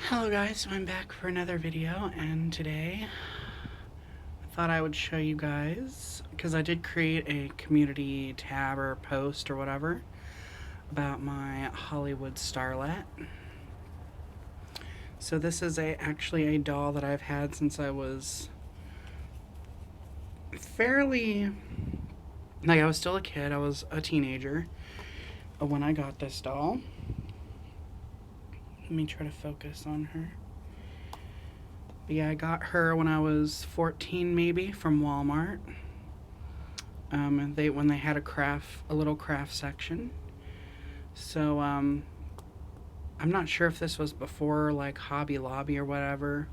Hello guys, so I'm back for another video, and today I thought I would show you guys, because I did create a community tab or post or whatever about my Hollywood Starlette. So this is actually a doll that I've had since I was fairly, like I was still a kid, I was a teenager when I got this doll. Let me try to focus on her. But yeah, I got her when I was 14 maybe from Walmart. When they had a little craft section. So I'm not sure if this was before like Hobby Lobby or whatever.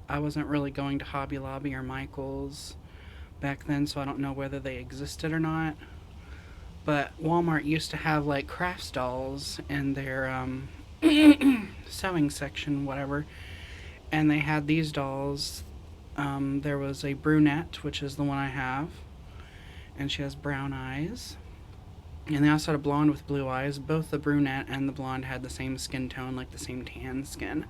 I wasn't really going to Hobby Lobby or Michael's back then, so I don't know whether they existed or not. But Walmart used to have like crafts dolls in their sewing section, whatever. And they had these dolls. There was a brunette, which is the one I have, and she has brown eyes. And they also had a blonde with blue eyes. Both the brunette and the blonde had the same skin tone, like the same tan skin.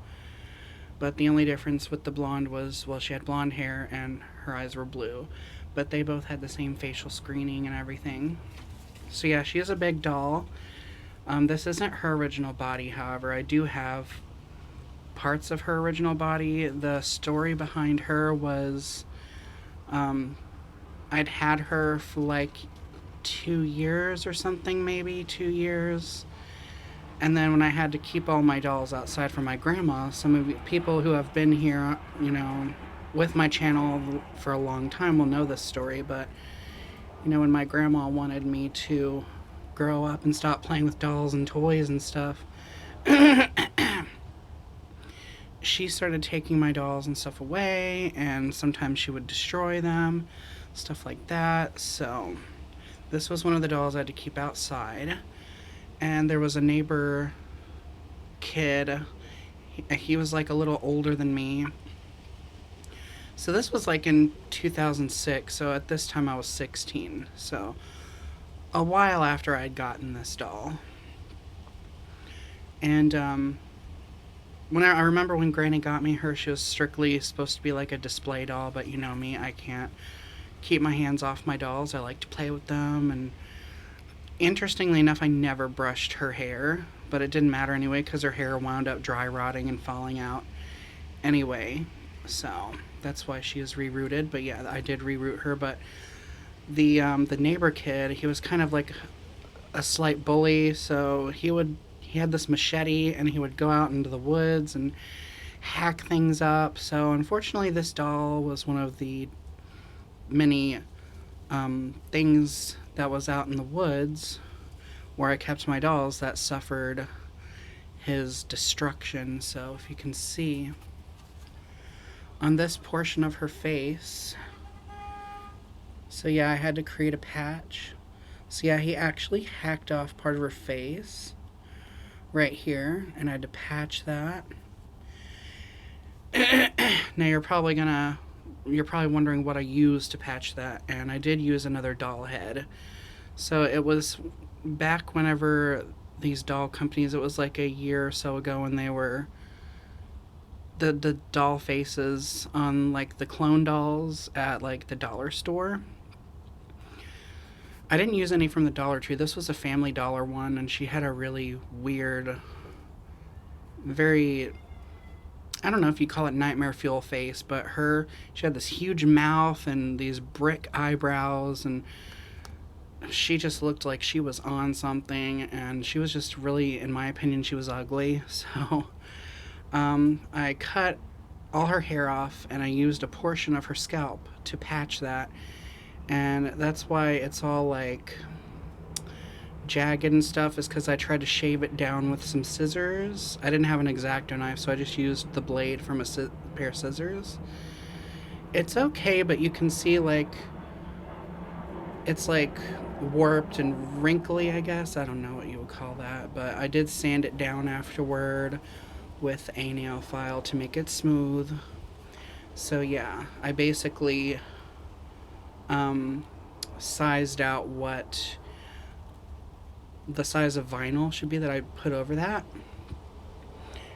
But the only difference with the blonde was, well, she had blonde hair and her eyes were blue. But they both had the same facial screening and everything. So yeah, she is a big doll. This isn't her original body, however. I do have parts of her original body. The story behind her was I'd had her for like 2 years or something, maybe 2 years. And then when I had to keep all my dolls outside for my grandma, some of the people who have been here, with my channel for a long time will know this story. But, when my grandma wanted me to grow up and stop playing with dolls and toys and stuff, she started taking my dolls and stuff away, and sometimes she would destroy them, stuff like that. So this was one of the dolls I had to keep outside. And there was a neighbor kid. He was like a little older than me. So this was like in 2006. So at this time I was 16. So a while after I'd gotten this doll. And when I remember when Granny got me her, she was strictly supposed to be like a display doll. But you know me, I can't keep my hands off my dolls. I like to play with them. And interestingly enough, I never brushed her hair, but it didn't matter anyway because her hair wound up dry rotting and falling out anyway. So that's why she is rerouted. But yeah, I did reroute her. But the neighbor kid, he was kind of like a slight bully. So he had this machete and he would go out into the woods and hack things up. So unfortunately, this doll was one of the many things that was out in the woods where I kept my dolls that suffered his destruction. So if you can see on this portion of her face, so yeah, I had to create a patch. So yeah, he actually hacked off part of her face right here, and I had to patch that. Now you're probably wondering what I used to patch that, and I did use another doll head. So it was back whenever these doll companies, it was like a year or so ago when they were the doll faces on like the clone dolls at like the dollar store. I didn't use any from the Dollar Tree. This was a Family Dollar one, and she had a really weird, very, I don't know if you call it nightmare fuel face, but she had this huge mouth and these brick eyebrows, and she just looked like she was on something, and she was just really, in my opinion, she was ugly. So I cut all her hair off, and I used a portion of her scalp to patch that. And that's why it's all like jagged and stuff, is because I tried to shave it down with some scissors. I didn't have an X-Acto knife, so I just used the blade from a pair of scissors. It's okay, but you can see like it's like warped and wrinkly, I guess. I don't know what you would call that, but I did sand it down afterward with a nail file to make it smooth. So yeah, I basically sized out what the size of vinyl should be that I put over that.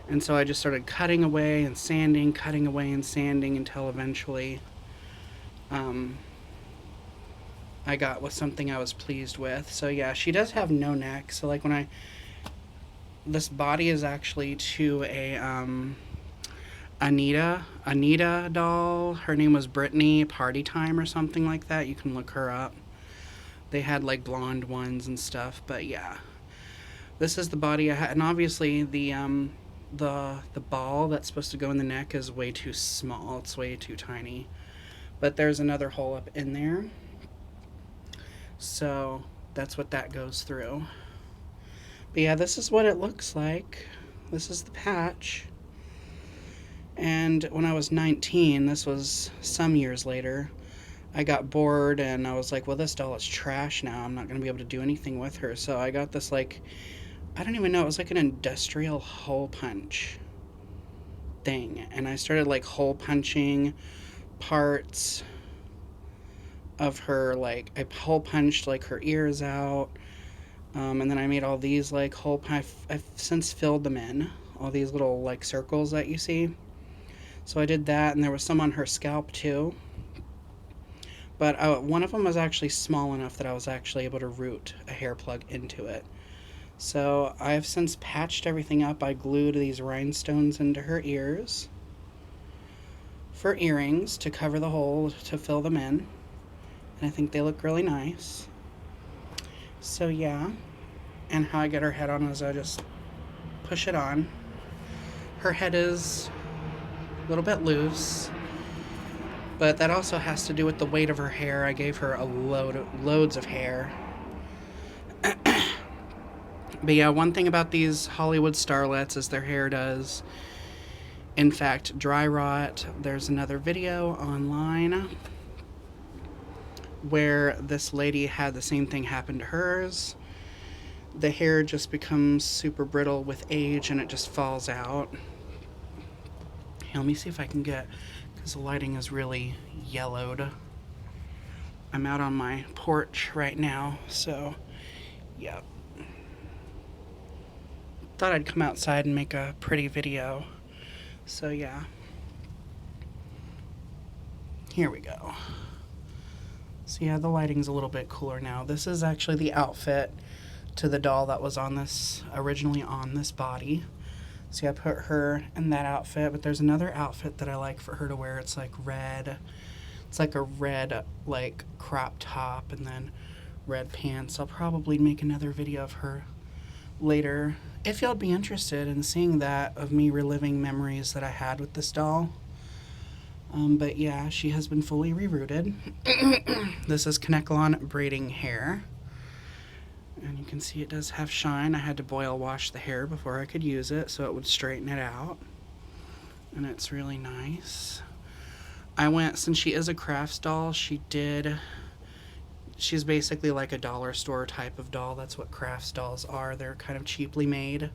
And so I just started cutting away and sanding, cutting away and sanding until eventually um, I got with something I was pleased with. So yeah, she does have no neck. So like when I this body is actually to a Anita doll. Her name was Brittany Party Time or something like that. You can look her up. They had like blonde ones and stuff, but yeah. This is the body I had, and obviously the ball that's supposed to go in the neck is way too small. It's way too tiny. But there's another hole up in there. So that's what that goes through. But yeah, this is what it looks like. This is the patch. And when I was 19, this was some years later, I got bored and I was like, well, this doll is trash now. I'm not going to be able to do anything with her. So I got this, like, I don't even know, it was like an industrial hole punch thing. And I started, like, hole punching parts of her, like, I hole punched, like, her ears out. And then I made all these, like, I've since filled them in, all these little, like, circles that you see. So I did that, and there was some on her scalp too. But one of them was actually small enough that I was actually able to root a hair plug into it. So I've since patched everything up. I glued these rhinestones into her ears for earrings to cover the hole to fill them in. And I think they look really nice. So yeah. And how I get her head on is I just push it on. Her head is a little bit loose, but that also has to do with the weight of her hair. I gave her loads of hair. But yeah, one thing about these Hollywood starlets is their hair does, in fact, dry rot. There's another video online where this lady had the same thing happen to hers. The hair just becomes super brittle with age and it just falls out. Here, let me see if I can get, because the lighting is really yellowed. I'm out on my porch right now, so yeah. Thought I'd come outside and make a pretty video. So yeah. Here we go. So yeah, the lighting's a little bit cooler now. This is actually the outfit to the doll that was on this, originally on this body. See, I put her in that outfit, but there's another outfit that I like for her to wear. It's like red. It's like a red, like, crop top and then red pants. I'll probably make another video of her later if y'all be interested in seeing that, of me reliving memories that I had with this doll. But yeah, she has been fully rerouted. This is Kanekalon braiding hair. And you can see it does have shine. I had to boil wash the hair before I could use it so it would straighten it out. And it's really nice. Since she is a crafts doll, she's basically like a dollar store type of doll. That's what crafts dolls are. They're kind of cheaply made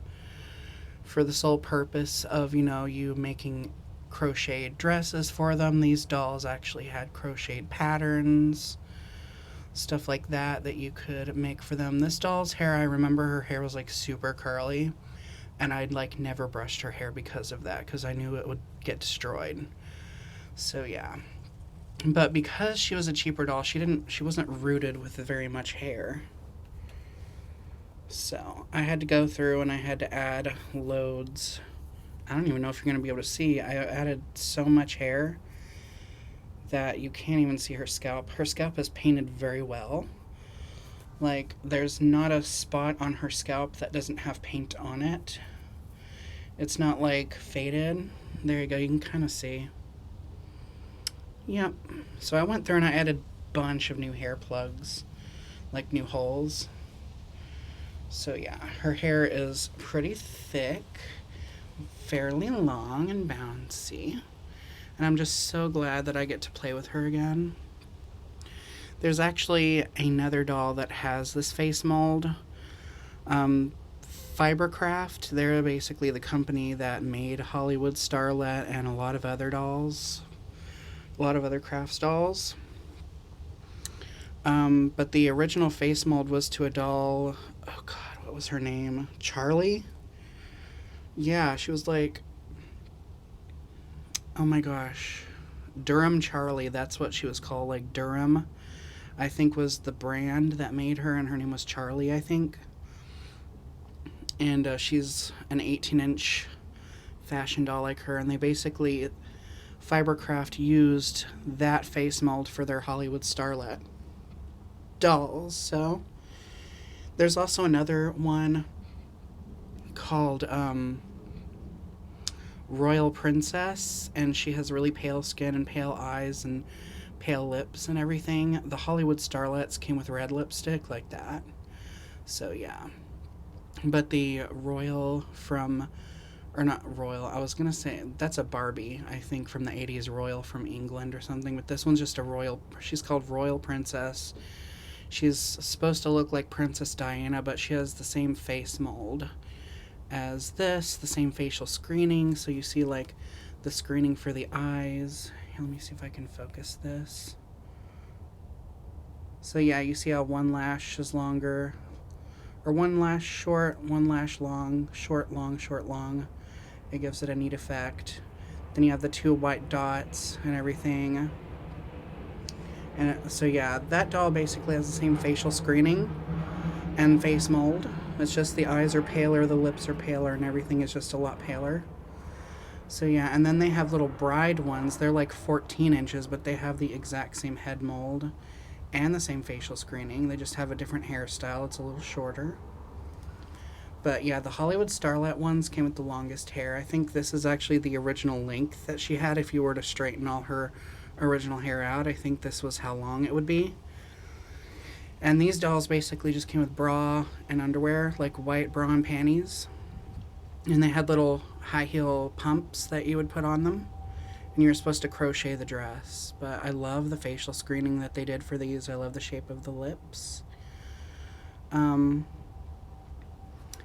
for the sole purpose of, you making crocheted dresses for them. These dolls actually had crocheted patterns, stuff like that you could make for them. This doll's hair, I remember her hair was like super curly, and I'd like never brushed her hair because of that, because I knew it would get destroyed. So yeah. But because she was a cheaper doll, she wasn't rooted with very much hair. So I had to go through and I had to add loads. I don't even know if you're going to be able to see. I added so much hair that you can't even see her scalp. Her scalp is painted very well. Like, there's not a spot on her scalp that doesn't have paint on it. It's not like faded. There you go, you can kind of see. Yep. So I went through and I added a bunch of new hair plugs, like new holes. So yeah, her hair is pretty thick, fairly long and bouncy. And I'm just so glad that I get to play with her again. There's actually another doll that has this face mold. Fibercraft, they're basically the company that made Hollywood Starlette and a lot of other dolls. A lot of other crafts dolls. But the original face mold was to a doll, oh god, what was her name? Charlie? Yeah, she was like, oh my gosh, Durham Charlie. That's what she was called. Like Durham, I think, was the brand that made her, and her name was Charlie, I think. And she's an 18-inch fashion doll like her, and they basically Fibercraft used that face mold for their Hollywood Starlette dolls. So there's also another one called Royal Princess, and she has really pale skin and pale eyes and pale lips and everything. The Hollywood Starlettes came with red lipstick like that. So yeah. But the Royal from, or not Royal, I was gonna say that's a Barbie, I think, from the 80s, Royal from England or something, but this one's just a Royal. She's called Royal Princess. She's supposed to look like Princess Diana, but she has the same face mold as this, the same facial screening. So you see like the screening for the eyes. Here, let me see if I can focus this. So yeah, you see how one lash is longer, or one lash short, one lash long, short, long, short, long. It gives it a neat effect. Then you have the two white dots and everything. And so yeah, that doll basically has the same facial screening and face mold. It's just the eyes are paler, the lips are paler, and everything is just a lot paler. So yeah, and then they have little bride ones. They're like 14 inches, but they have the exact same head mold and the same facial screening. They just have a different hairstyle. It's a little shorter. But yeah, the Hollywood Starlet ones came with the longest hair. I think this is actually the original length that she had if you were to straighten all her original hair out. I think this was how long it would be. And these dolls basically just came with bra and underwear, like white bra and panties. And they had little high heel pumps that you would put on them. And you were supposed to crochet the dress. But I love the facial screening that they did for these. I love the shape of the lips.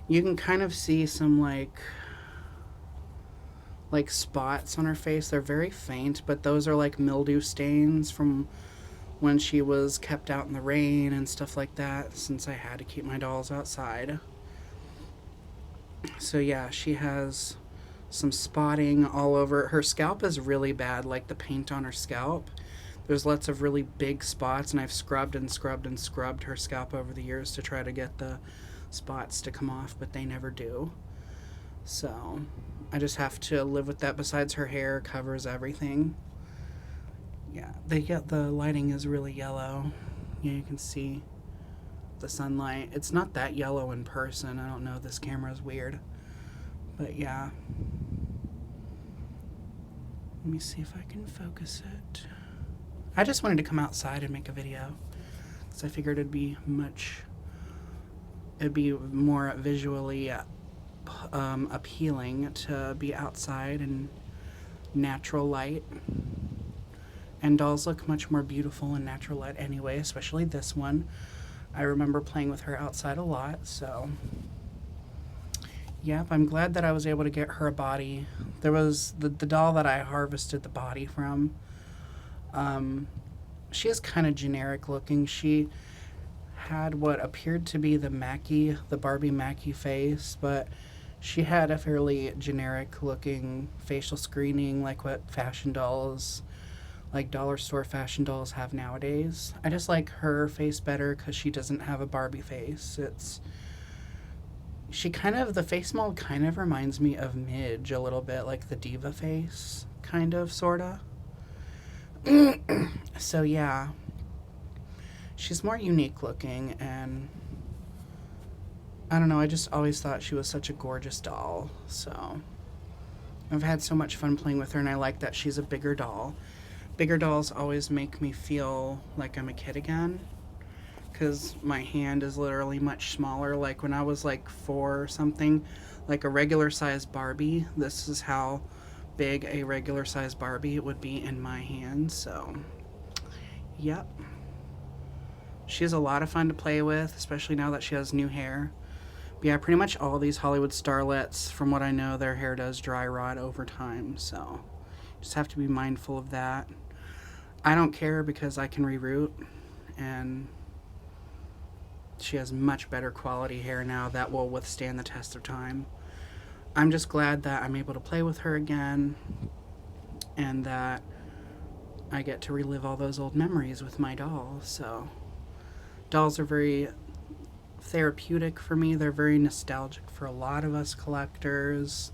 You can kind of see some like spots on her face. They're very faint, but those are like mildew stains from when she was kept out in the rain and stuff like that, since I had to keep my dolls outside. So yeah, she has some spotting all over. Her scalp is really bad, like the paint on her scalp. There's lots of really big spots, and I've scrubbed and scrubbed and scrubbed her scalp over the years to try to get the spots to come off, but they never do. So I just have to live with that. Besides, her hair covers everything. Yeah, the lighting is really yellow. Yeah, you can see the sunlight. It's not that yellow in person. I don't know, this camera is weird. But yeah. Let me see if I can focus it. I just wanted to come outside and make a video, because I figured it'd be more visually appealing to be outside in natural light. And dolls look much more beautiful in natural light anyway, especially this one. I remember playing with her outside a lot, so yep, I'm glad that I was able to get her a body. There was the doll that I harvested the body from. She is kind of generic looking. She had what appeared to be the Barbie Mackie face, but she had a fairly generic looking facial screening, like what fashion dolls, like dollar store fashion dolls, have nowadays. I just like her face better because she doesn't have a Barbie face. The face mold kind of reminds me of Midge a little bit, like the diva face, kind of, sorta. So yeah, she's more unique looking, and I don't know, I just always thought she was such a gorgeous doll. So I've had so much fun playing with her, and I like that she's a bigger doll. Bigger dolls always make me feel like I'm a kid again, because my hand is literally much smaller. Like when I was like 4 or something, like a regular size Barbie, this is how big a regular size Barbie would be in my hand. So yep, she's a lot of fun to play with, especially now that she has new hair. But yeah, pretty much all these Hollywood Starlettes, from what I know, their hair does dry rot over time, so just have to be mindful of that. I don't care because I can reroot, and she has much better quality hair now that will withstand the test of time. I'm just glad that I'm able to play with her again and that I get to relive all those old memories with my doll. So, dolls are very therapeutic for me. They're very nostalgic for a lot of us collectors.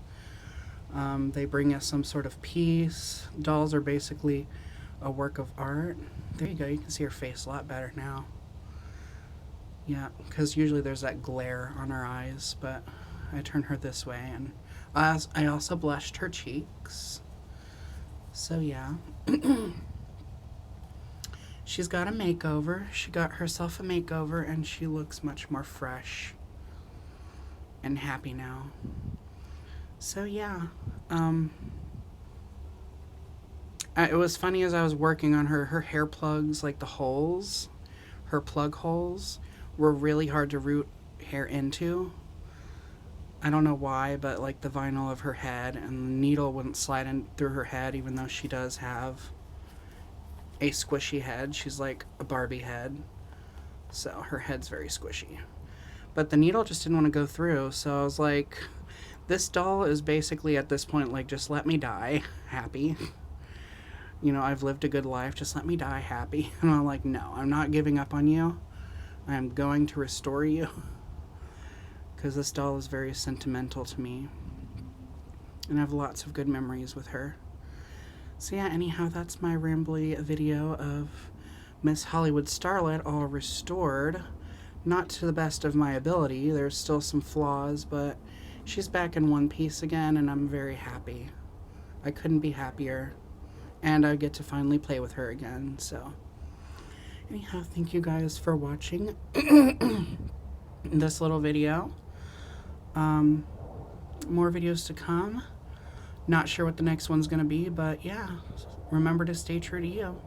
They bring us some sort of peace. Dolls are basically a work of art. There you go. You can see her face a lot better now. Yeah, because usually there's that glare on her eyes, but I turn her this way, and I also blushed her cheeks. So yeah. She's got a makeover. She got herself a makeover, and she looks much more fresh and happy now. So yeah. It was funny as I was working on her hair plugs, like the holes, her plug holes, were really hard to root hair into. I don't know why, but like the vinyl of her head and the needle wouldn't slide in through her head, even though she does have a squishy head. She's like a Barbie head, so her head's very squishy. But the needle just didn't want to go through, so I was like, this doll is basically at this point like, just let me die happy. You know, I've lived a good life, just let me die happy. And I'm like, no, I'm not giving up on you. I'm going to restore you. Because this doll is very sentimental to me. And I have lots of good memories with her. So yeah, anyhow, that's my rambly video of Miss Hollywood Starlette all restored. Not to the best of my ability. There's still some flaws, but she's back in one piece again, and I'm very happy. I couldn't be happier. And I get to finally play with her again, so. Anyhow, thank you guys for watching this little video. More videos to come. Not sure what the next one's going to be, but yeah, remember to stay true to you.